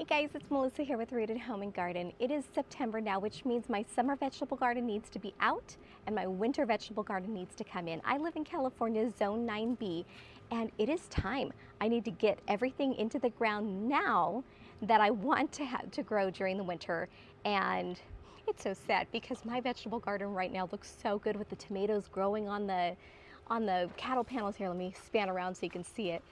Hey guys, it's Melissa here with Rooted Home and Garden. It is September now, which means my summer vegetable garden needs to be out and my winter vegetable garden needs to come in. I live in California, Zone 9B, and it is time. I need to get everything into the ground now that I want to have to grow during the winter. And it's so sad because my vegetable garden right now looks so good with the tomatoes growing on the cattle panels here. Let me span around so you can see it.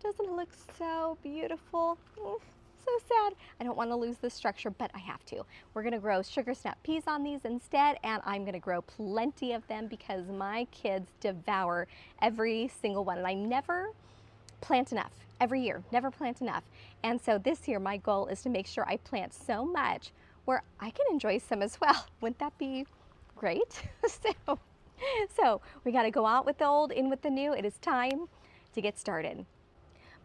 Doesn't it look so beautiful? So sad. I don't want to lose this structure, but I have to. We're going to grow sugar snap peas on these instead, and I'm going to grow plenty of them because my kids devour every single one, and I never plant enough. Every year, never plant enough. And so this year, my goal is to make sure I plant so much where I can enjoy some as well. Wouldn't that be great? So we got to go out with the old, in with the new. It is time to get started.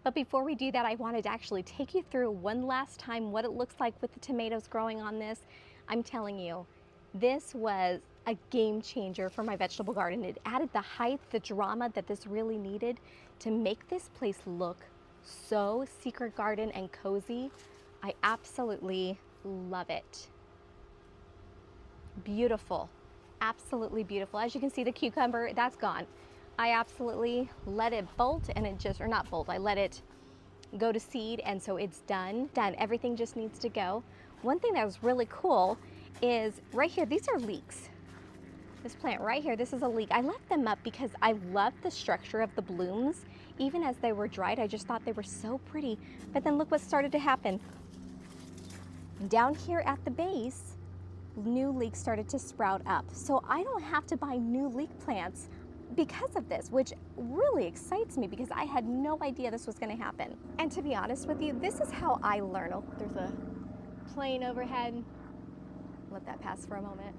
But before we do that, I wanted to actually take you through one last time what it looks like with the tomatoes growing on this. I'm telling you, this was a game changer for my vegetable garden. It added the height, the drama that this really needed to make this place look so secret garden and cozy. I absolutely love it. Beautiful, absolutely beautiful. As you can see, the cucumber, that's gone. I absolutely let it bolt and it just, or not bolt, I let it go to seed, and so it's done. Everything just needs to go. One thing that was really cool is right here, these are leeks. This plant right here, this is a leek. I left them up because I loved the structure of the blooms. Even as they were dried, I just thought they were so pretty. But then look what started to happen. Down here at the base, new leeks started to sprout up. So I don't have to buy new leek plants because of this, which really excites me because I had no idea this was going to happen. And to be honest with you, this is how I learn. Oh, there's a plane overhead. Let that pass for a moment.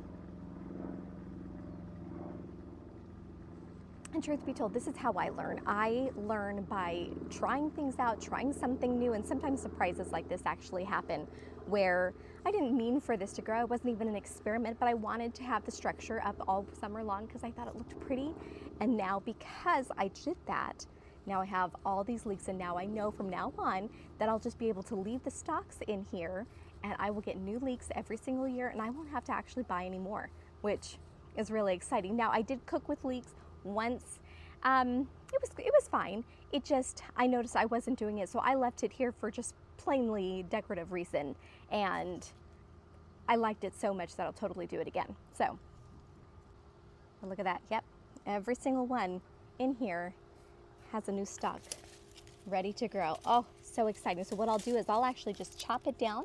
And truth be told, this is how I learn. I learn by trying things out, trying something new, and sometimes surprises like this actually happen where I didn't mean for this to grow. It wasn't even an experiment, but I wanted to have the structure up all summer long because I thought it looked pretty. And now because I did that, now I have all these leeks, and now I know from now on that I'll just be able to leave the stalks in here and I will get new leeks every single year and I won't have to actually buy any more, which is really exciting. Now I did cook with leeks once. It was fine. It just, I noticed I wasn't doing it, so I left it here for just plainly decorative reason, and I liked it so much that I'll totally do it again. So look at that. Yep, every single one in here has a new stalk ready to grow. Oh, so exciting. So what I'll do is I'll actually just chop it down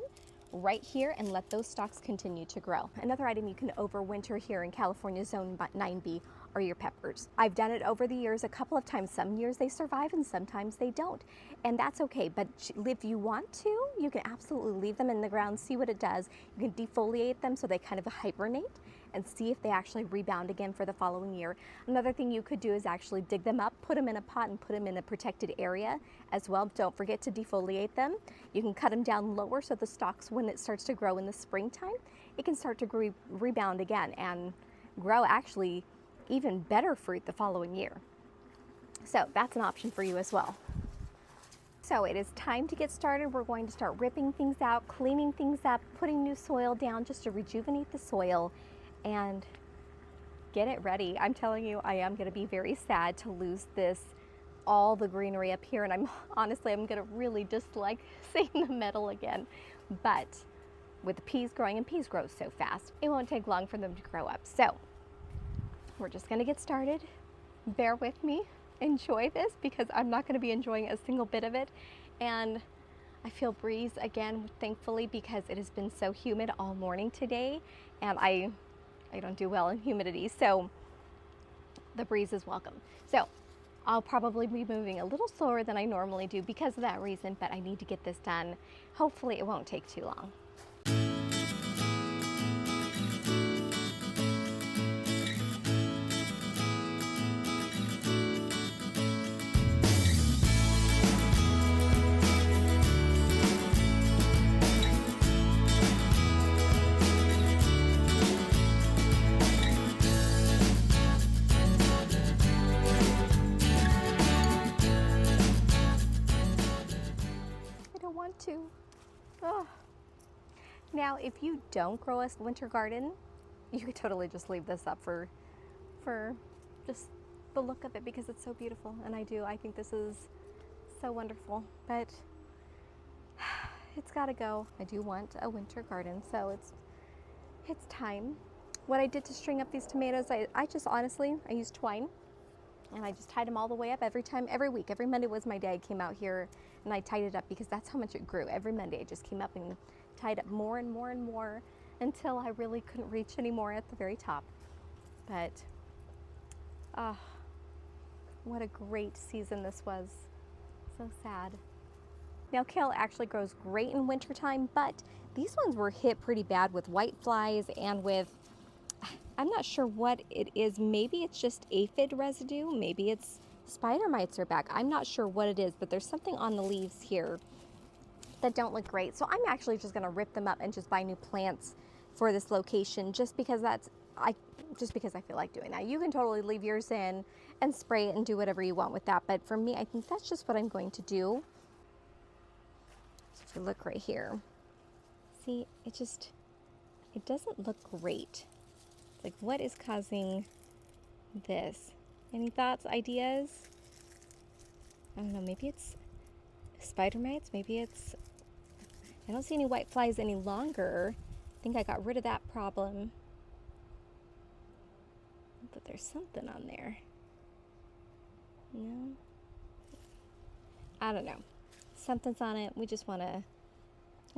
right here and let those stalks continue to grow. Another item you can overwinter here in California Zone 9B are your peppers. I've done it over the years a couple of times. Some years they survive and sometimes they don't. And that's okay, but if you want to, you can absolutely leave them in the ground, see what it does. You can defoliate them so they kind of hibernate and see if they actually rebound again for the following year. Another thing you could do is actually dig them up, put them in a pot and put them in a protected area as well. Don't forget to defoliate them. You can cut them down lower so the stalks, when it starts to grow in the springtime, it can start to rebound again and grow actually even better fruit the following year. So that's an option for you as well. So it is time to get started. We're going to start ripping things out, cleaning things up, putting new soil down just to rejuvenate the soil and get it ready. I'm telling you, I am going to be very sad to lose all the greenery up here, and I'm going to really dislike seeing the metal again. But with the peas growing, and peas grow so fast, it won't take long for them to grow up. So we're just going to get started. Bear with me. Enjoy this because I'm not going to be enjoying a single bit of it. And I feel breeze again, thankfully, because it has been so humid all morning today, and I don't do well in humidity, so the breeze is welcome. So I'll probably be moving a little slower than I normally do because of that reason, but I need to get this done. Hopefully it won't take too long. want to. Oh. Now, if you don't grow a winter garden, you could totally just leave this up for just the look of it because it's so beautiful. And I do. I think this is so wonderful. But it's got to go. I do want a winter garden, so it's time. What I did to string up these tomatoes, I just honestly, I used twine. And I just tied them all the way up every week. Every Monday was my day. I came out here and I tied it up because that's how much it grew. Every Monday I just came up and tied up more and more and more until I really couldn't reach anymore at the very top. But, what a great season this was. So sad. Now, kale actually grows great in wintertime, but these ones were hit pretty bad with white flies and with, I'm not sure what it is. Maybe it's just aphid residue. Maybe it's spider mites are back. I'm not sure what it is, but there's something on the leaves here that don't look great. So I'm actually just gonna rip them up and just buy new plants for this location just because I feel like doing that. You can totally leave yours in and spray it and do whatever you want with that. But for me, I think that's just what I'm going to do. So if you look right here, see, it doesn't look great. Like, what is causing this? Any thoughts, ideas? I don't know, maybe it's spider mites, maybe it's, I don't see any white flies any longer. I think I got rid of that problem. But there's something on there. No? I don't know. Something's on it. I'm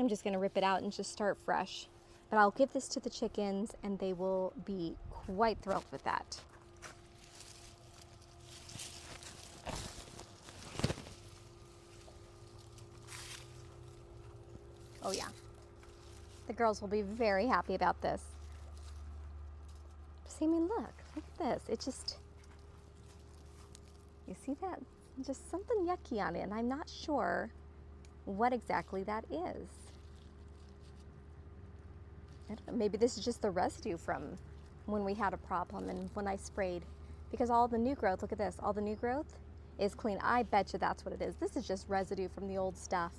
just gonna rip it out and just start fresh. But I'll give this to the chickens and they will be quite thrilled with that. Oh yeah. The girls will be very happy about this. See, I mean, look at this. It just, you see that? Just something yucky on it, and I'm not sure what exactly that is. I don't know, maybe this is just the residue from when we had a problem and when I sprayed. Because all the new growth, look at this, all the new growth is clean. I bet you that's what it is. This is just residue from the old stuff.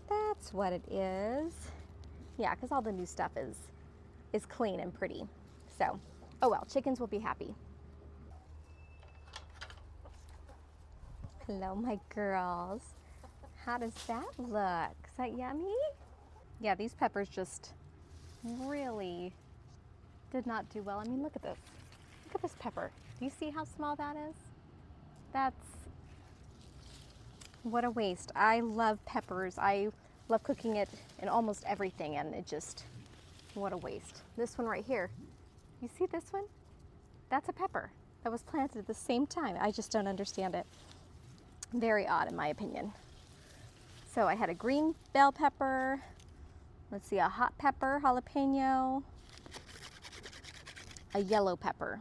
That's what it is. Yeah, because all the new stuff is clean and pretty. So, oh well, chickens will be happy. Hello, my girls. How does that look? Is that yummy? Yeah, these peppers just really did not do well. I mean, look at this. Look at this pepper. Do you see how small that is? That's, what a waste. I love peppers. I love cooking it in almost everything, and it just, what a waste. This one right here, you see this one? That's a pepper that was planted at the same time. I just don't understand it. Very odd in my opinion. So I had a green bell pepper, let's see, a hot pepper, jalapeno, a yellow pepper.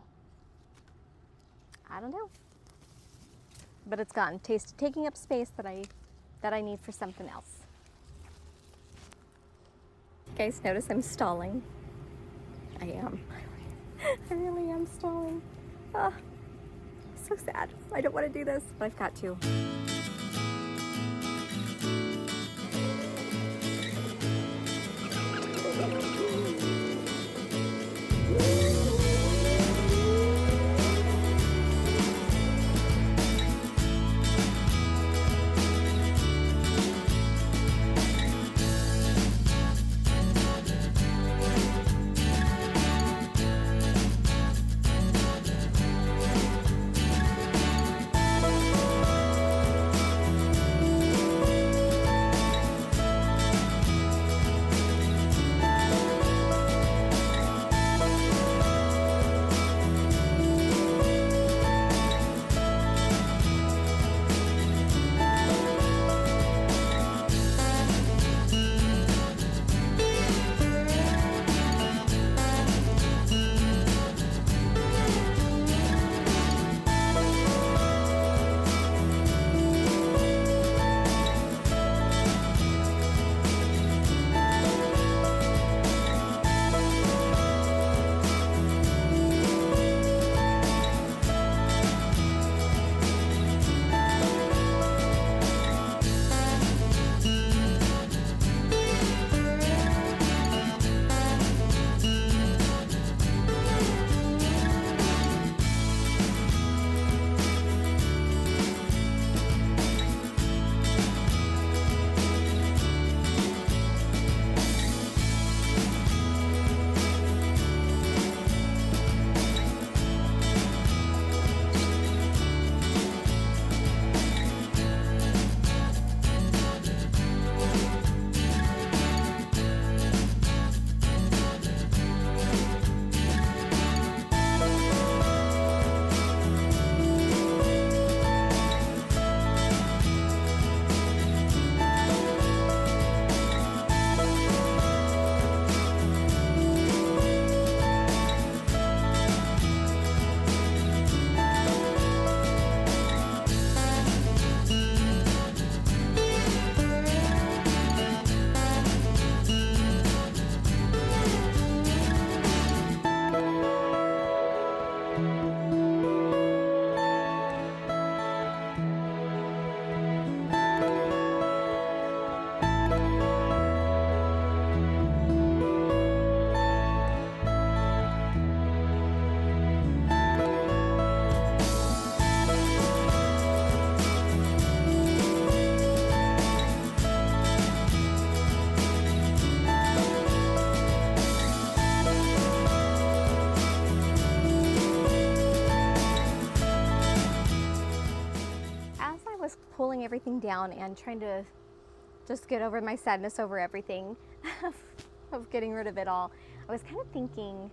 I don't know, but it's gone. Taking up space that I need for something else. Guys, notice I'm stalling. I am. I really am stalling. Oh, so sad. I don't want to do this, but I've got to. everything down and trying to just get over my sadness over everything of getting rid of it all, I was kind of thinking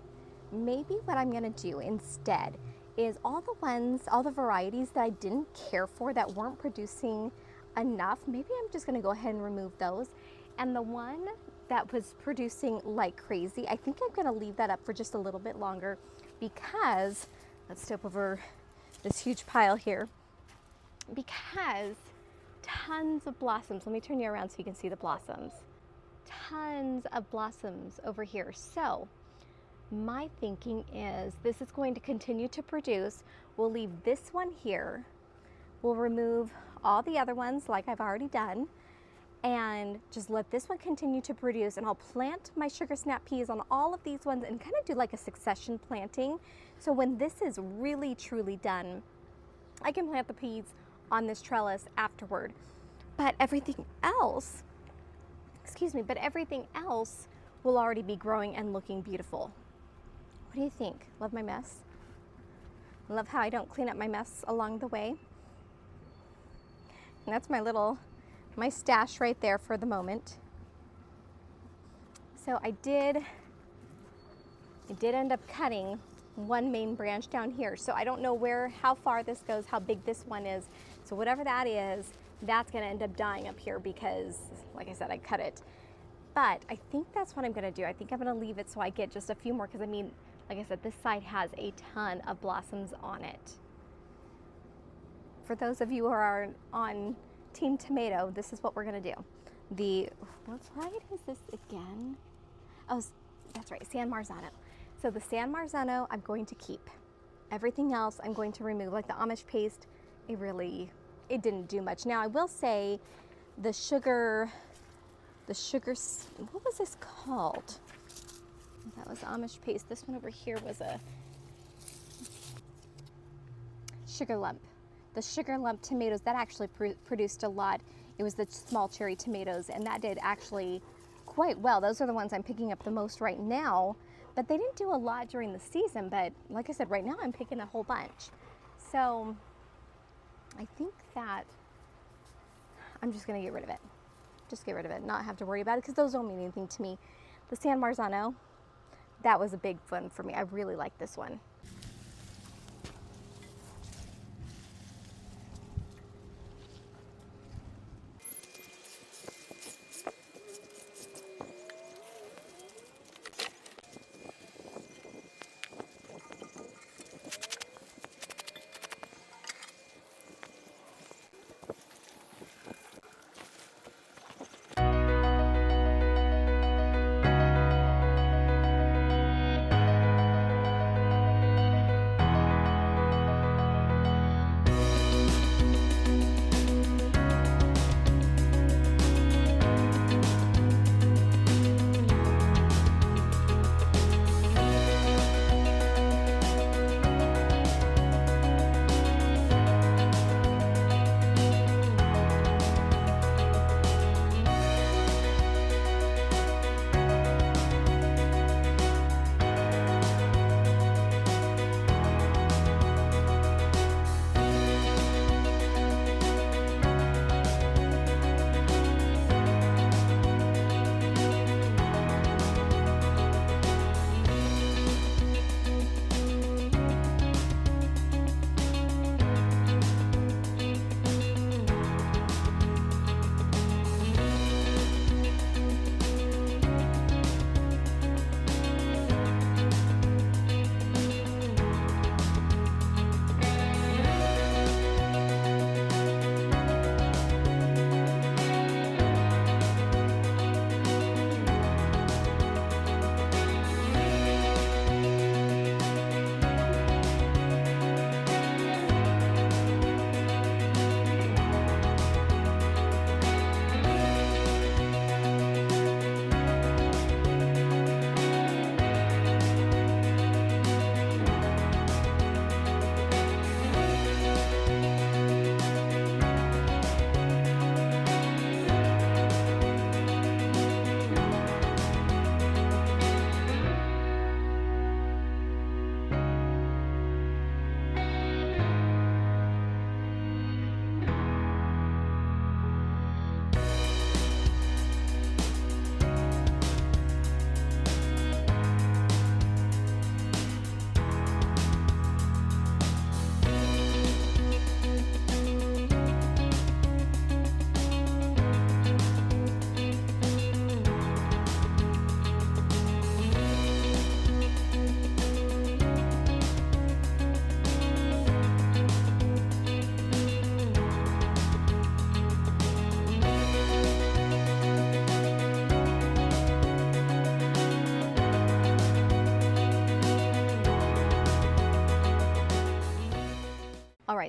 maybe what I'm gonna do instead is all the varieties that I didn't care for, that weren't producing enough, maybe I'm just gonna go ahead and remove those. And the one that was producing like crazy, I think I'm gonna leave that up for just a little bit longer, because, let's step over this huge pile here, because tons of blossoms. Let me turn you around so you can see the blossoms. Tons of blossoms over here. So my thinking is this is going to continue to produce. We'll leave this one here. We'll remove all the other ones like I've already done, and just let this one continue to produce, and I'll plant my sugar snap peas on all of these ones and kind of do like a succession planting. So when this is really truly done, I can plant the peas on this trellis afterward. But everything else, but everything else will already be growing and looking beautiful. What do you think? Love my mess? Love how I don't clean up my mess along the way. And that's my stash right there for the moment. So I did end up cutting one main branch down here. So I don't know how far this goes, how big this one is. So whatever that is, that's gonna end up dying up here because, like I said, I cut it. But I think that's what I'm gonna do. I think I'm gonna leave it so I get just a few more, because I mean, like I said, this side has a ton of blossoms on it. For those of you who are on Team Tomato, this is what we're gonna do. What variety is this again? Oh, that's right, San Marzano. So the San Marzano I'm going to keep. Everything else I'm going to remove, like the Amish paste, it didn't do much. Now I will say the sugar, what was this called? That was Amish paste. This one over here was a sugar lump. The sugar lump tomatoes, that actually produced a lot. It was the small cherry tomatoes, and that did actually quite well. Those are the ones I'm picking up the most right now, but they didn't do a lot during the season. But like I said, right now I'm picking a whole bunch. So I think that I'm just gonna get rid of it. Just get rid of it, not have to worry about it, because those don't mean anything to me. The San Marzano, that was a big one for me. I really like this one.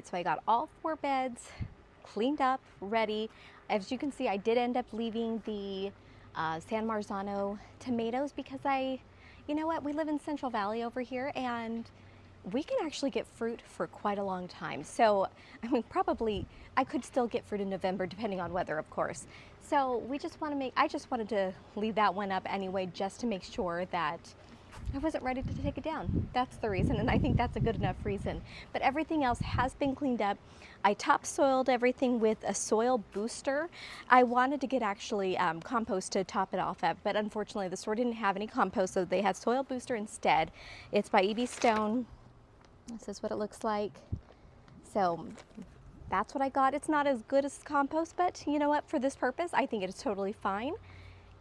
right, so I got all 4 beds cleaned up, ready. As you can see, I did end up leaving the San Marzano tomatoes because you know what, we live in Central Valley over here, and we can actually get fruit for quite a long time. So, I mean, probably I could still get fruit in November depending on weather, of course. So I just wanted to leave that one up anyway, just to make sure that I wasn't ready to take it down. That's the reason, and I think that's a good enough reason. But everything else has been cleaned up. I topsoiled everything with a soil booster. I wanted to get actually compost to top it off of, but unfortunately the store didn't have any compost, so they had soil booster instead. It's by E.B. Stone. This is what it looks like. So that's what I got. It's not as good as compost, but you know what? For this purpose, I think it is totally fine.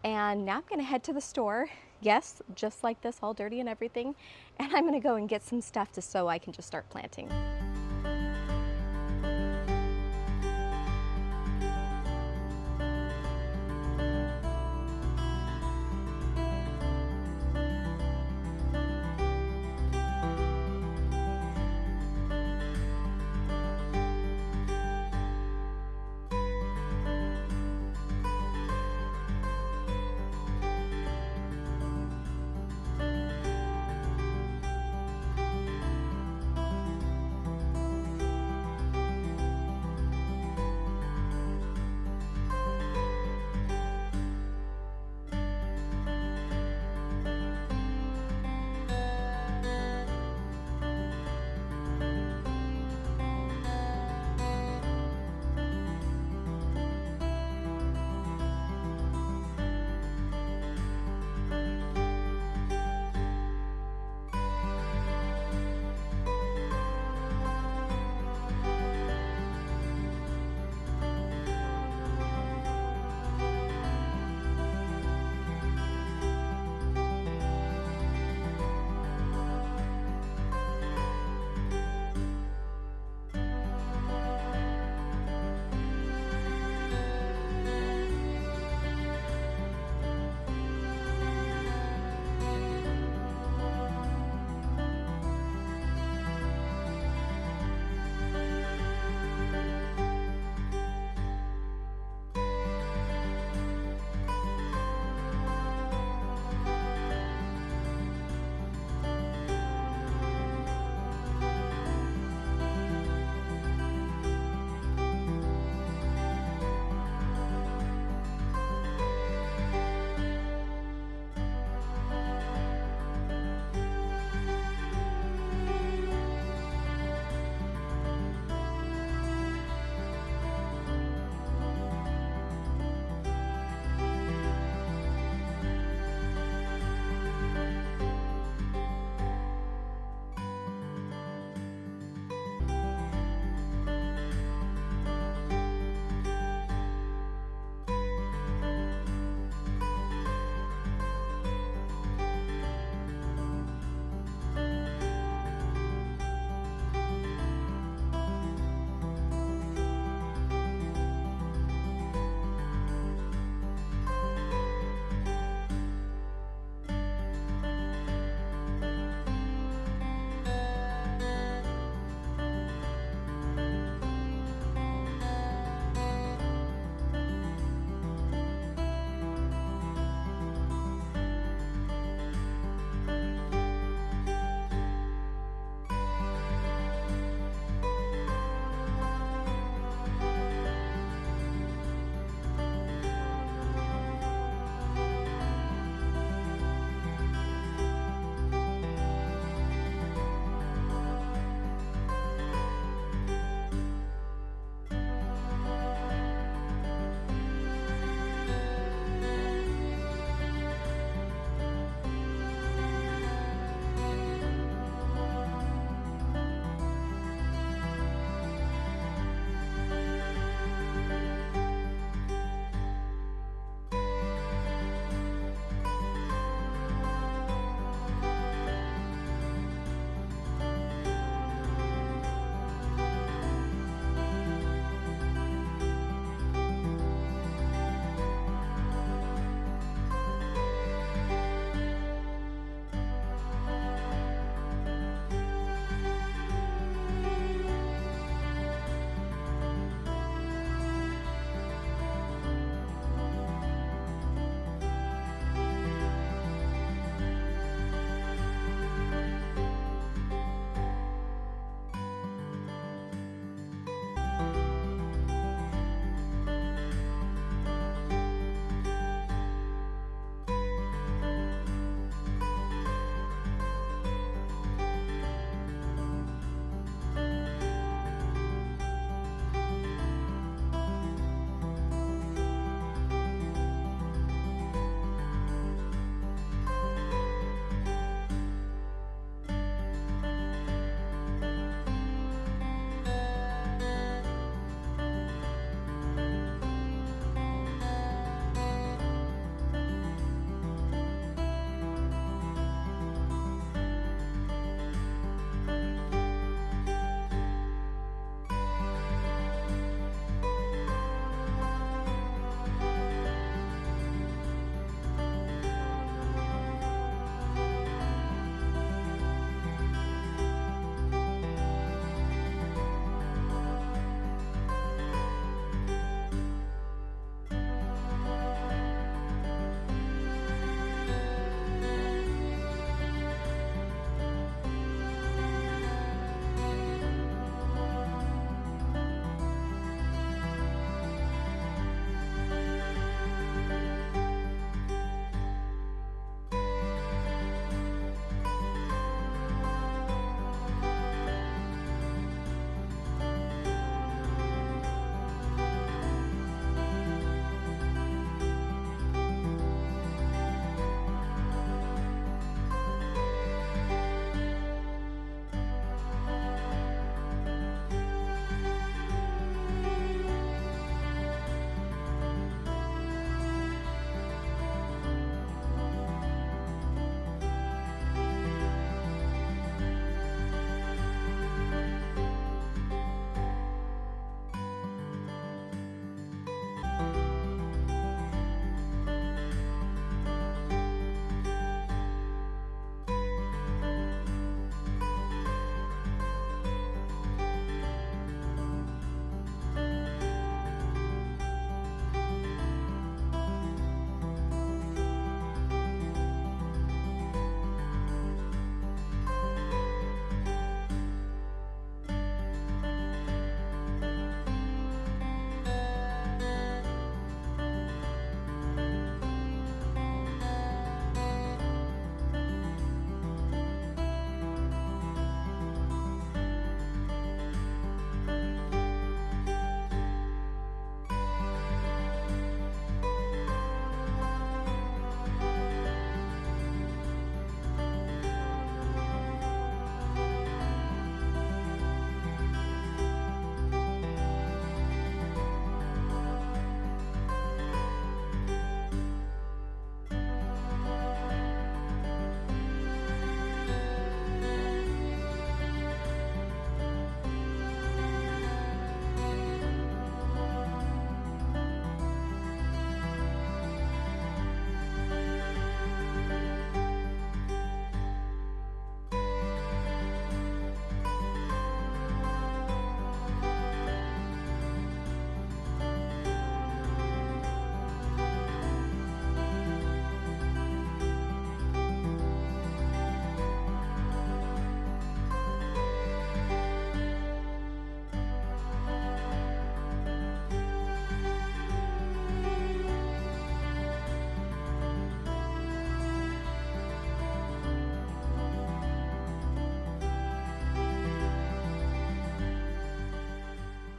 And now I'm gonna head to the store. Yes, just like this, all dirty and everything. And I'm gonna go and get some stuff so I can just start planting.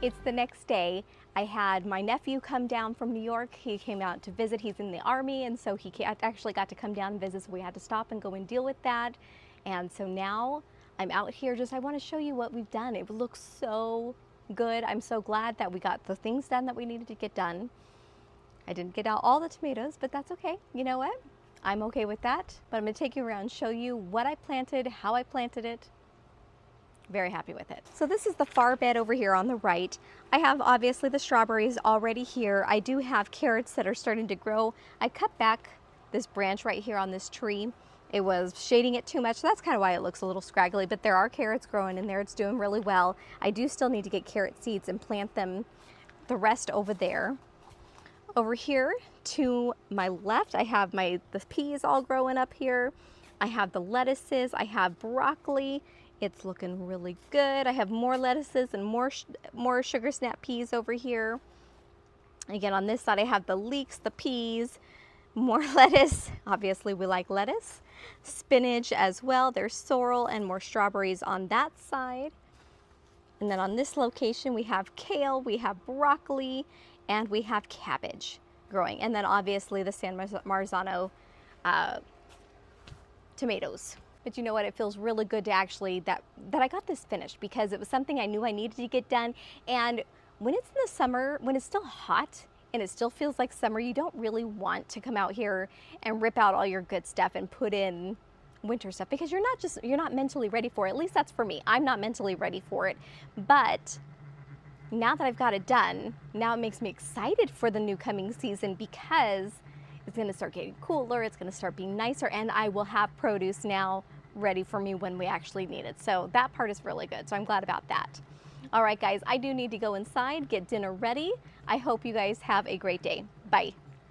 It's the next day. I had my nephew come down from New York. He came out to visit. He's in the Army, and so he actually got to come down and visit, so we had to stop and go and deal with that. And so now I'm out here I want to show you what we've done. It looks so good. I'm so glad that we got the things done that we needed to get done. I didn't get out all the tomatoes, but that's okay. You know what? I'm okay with that. But I'm going to take you around, show you what I planted, how I planted it. Very happy with it. So this is the far bed over here on the right. I have obviously the strawberries already here. I do have carrots that are starting to grow. I cut back this branch right here on this tree. It was shading it too much, so that's kind of why it looks a little scraggly, but there are carrots growing in there. It's doing really well. I do still need to get carrot seeds and plant them, the rest over there. Over here to my left, I have the peas all growing up here. I have the lettuces, I have broccoli. It's looking really good. I have more lettuces and more sugar snap peas over here. Again, on this side, I have the leeks, the peas, more lettuce. Obviously, we like lettuce. Spinach as well. There's sorrel and more strawberries on that side. And then on this location, we have kale, we have broccoli, and we have cabbage growing. And then obviously the San Marzano tomatoes. But you know what, it feels really good to actually, that I got this finished, because it was something I knew I needed to get done. And when it's in the summer, when it's still hot and it still feels like summer, you don't really want to come out here and rip out all your good stuff and put in winter stuff, because you're not mentally ready for it. At least that's for me. I'm not mentally ready for it. But now that I've got it done, now it makes me excited for the new coming season, because it's going to start getting cooler, it's going to start being nicer, and I will have produce now ready for me when we actually need it. So that part is really good. So I'm glad about that. All right, guys, I do need to go inside, get dinner ready. I hope you guys have a great day. Bye.